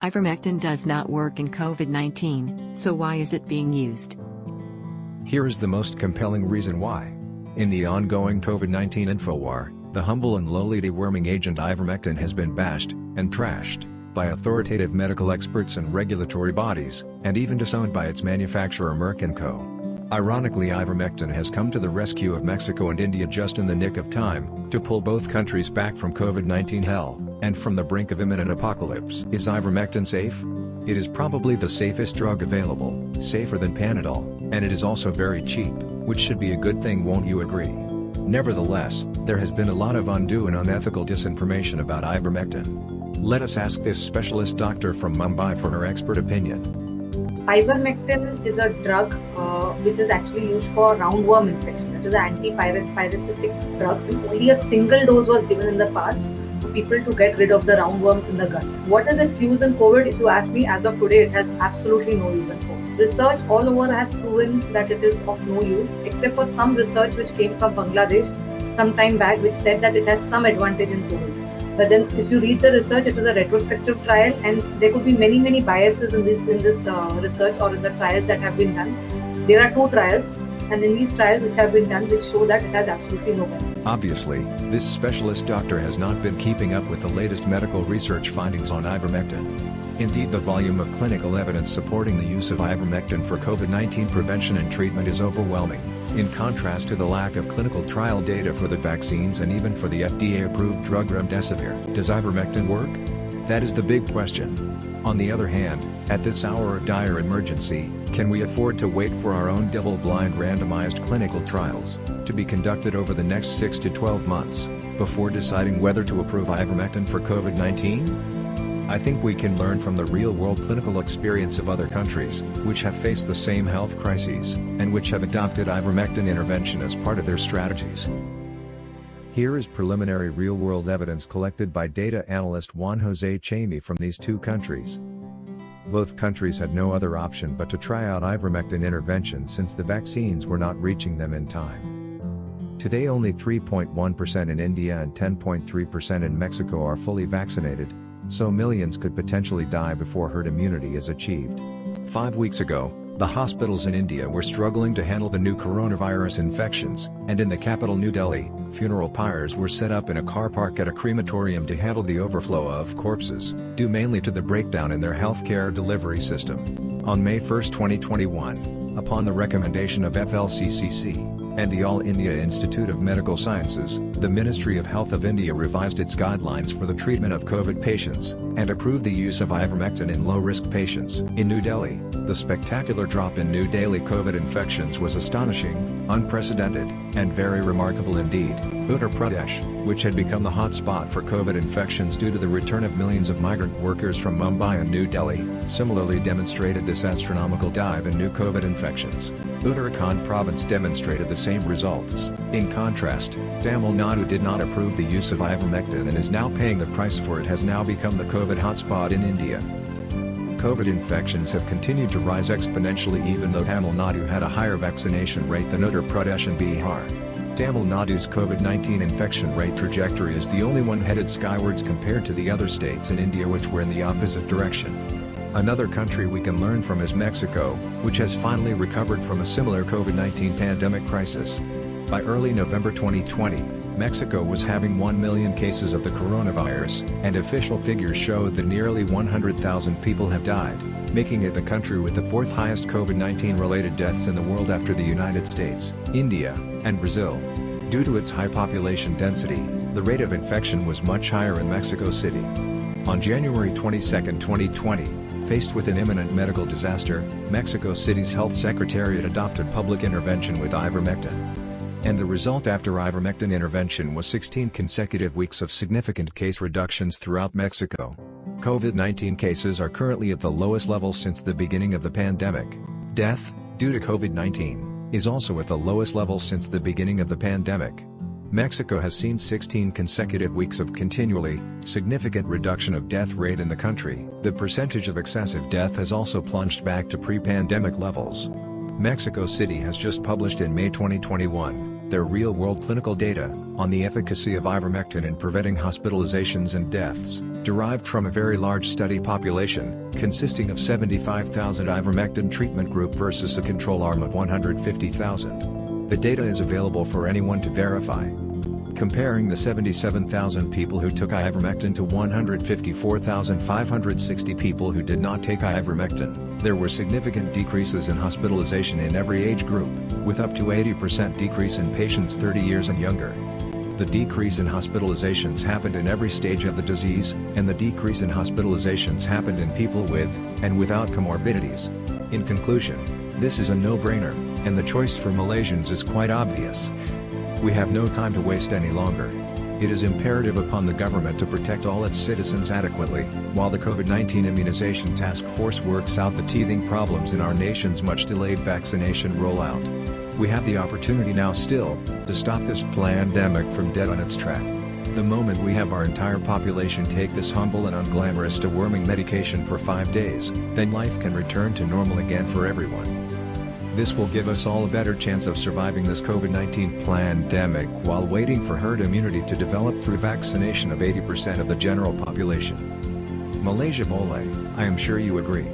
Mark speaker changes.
Speaker 1: Ivermectin does not work in COVID-19, so why is it being used?
Speaker 2: Here is the most compelling reason why. In the ongoing COVID-19 infowar, the humble and lowly deworming agent ivermectin has been bashed and trashed by authoritative medical experts and regulatory bodies, and even disowned by its manufacturer Merck & Co. Ironically, ivermectin has come to the rescue of Mexico and India just in the nick of time, to pull both countries back from COVID-19 hell, and from the brink of imminent apocalypse. Is ivermectin safe? It is probably the safest drug available, safer than Panadol, and it is also very cheap, which should be a good thing, won't you agree? Nevertheless, there has been a lot of undue and unethical disinformation about ivermectin. Let us ask this specialist doctor from Mumbai for her expert opinion.
Speaker 3: Ivermectin is a drug which is actually used for roundworm infection. It is an anti-parasitic drug. Only a single dose was given in the past for people to get rid of the roundworms in the gut. What is its use in COVID? If you ask me, as of today, it has absolutely no use in COVID. Research all over has proven that it is of no use, except for some research which came from Bangladesh some time back, which said that it has some advantage in COVID. But then, if you read the research, it is a retrospective trial, and there could be many biases in this research or in the trials that have been done. There are 2 trials, and in these trials which have been done, which show that it has absolutely no benefit.
Speaker 2: Obviously, this specialist doctor has not been keeping up with the latest medical research findings on ivermectin. Indeed, the volume of clinical evidence supporting the use of ivermectin for COVID-19 prevention and treatment is overwhelming, in contrast to the lack of clinical trial data for the vaccines and even for the FDA-approved drug remdesivir. Does ivermectin work? That is the big question. On the other hand, at this hour of dire emergency, can we afford to wait for our own double-blind randomized clinical trials to be conducted over the next 6 to 12 months, before deciding whether to approve ivermectin for COVID-19? I think we can learn from the real-world clinical experience of other countries, which have faced the same health crises, and which have adopted ivermectin intervention as part of their strategies. Here is preliminary real-world evidence collected by data analyst Juan Jose Chamey from these 2 countries. Both countries had no other option but to try out ivermectin intervention since the vaccines were not reaching them in time. Today only 3.1% in India and 10.3% in Mexico are fully vaccinated, so millions could potentially die before herd immunity is achieved. 5 weeks ago, the hospitals in India were struggling to handle the new coronavirus infections, and in the capital New Delhi, funeral pyres were set up in a car park at a crematorium to handle the overflow of corpses, due mainly to the breakdown in their healthcare delivery system. On May 1, 2021, upon the recommendation of FLCCC, and the All India Institute of Medical Sciences, the Ministry of Health of India revised its guidelines for the treatment of COVID patients, and approved the use of ivermectin in low-risk patients. In New Delhi, the spectacular drop in new daily COVID infections was astonishing, unprecedented, and very remarkable indeed. Uttar Pradesh, which had become the hot spot for COVID infections due to the return of millions of migrant workers from Mumbai and New Delhi, similarly demonstrated this astronomical dive in new COVID infections. Uttarakhand province demonstrated the same results. In contrast, Tamil Nadu did not approve the use of ivermectin and is now paying the price for it. Has now become the COVID hotspot in India. COVID infections have continued to rise exponentially, even though Tamil Nadu had a higher vaccination rate than Uttar Pradesh and Bihar. Tamil Nadu's COVID-19 infection rate trajectory is the only one headed skywards compared to the other states in India which were in the opposite direction. Another country we can learn from is Mexico, which has finally recovered from a similar COVID-19 pandemic crisis. By early November 2020, Mexico was having 1 million cases of the coronavirus, and official figures showed that nearly 100,000 people have died, making it the country with the 4th highest COVID-19 related deaths in the world after the United States, India, and Brazil. Due to its high population density, the rate of infection was much higher in Mexico City. On January 22, 2020, faced with an imminent medical disaster, Mexico City's health secretariat adopted public intervention with ivermectin. And the result after ivermectin intervention was 16 consecutive weeks of significant case reductions throughout Mexico. COVID-19 cases are currently at the lowest level since the beginning of the pandemic. Death, due to COVID-19, is also at the lowest level since the beginning of the pandemic. Mexico has seen 16 consecutive weeks of continually significant reduction of death rate in the country. The percentage of excessive death has also plunged back to pre-pandemic levels. Mexico City has just published in May 2021 their real-world clinical data, on the efficacy of ivermectin in preventing hospitalizations and deaths, derived from a very large study population, consisting of 75,000 ivermectin treatment group versus a control arm of 150,000. The data is available for anyone to verify. Comparing the 77,000 people who took ivermectin to 154,560 people who did not take ivermectin, there were significant decreases in hospitalization in every age group, with up to 80% decrease in patients 30 years and younger. The decrease in hospitalizations happened in every stage of the disease, and the decrease in hospitalizations happened in people with, and without comorbidities. In conclusion, this is a no-brainer, and the choice for Malaysians is quite obvious. We have no time to waste any longer. It is imperative upon the government to protect all its citizens adequately, while the COVID-19 Immunization Task Force works out the teething problems in our nation's much-delayed vaccination rollout. We have the opportunity now still, to stop this pandemic from dead on its track. The moment we have our entire population take this humble and unglamorous deworming medication for 5 days, then life can return to normal again for everyone. This will give us all a better chance of surviving this COVID-19 pandemic while waiting for herd immunity to develop through vaccination of 80% of the general population. Malaysia Boleh, I am sure you agree.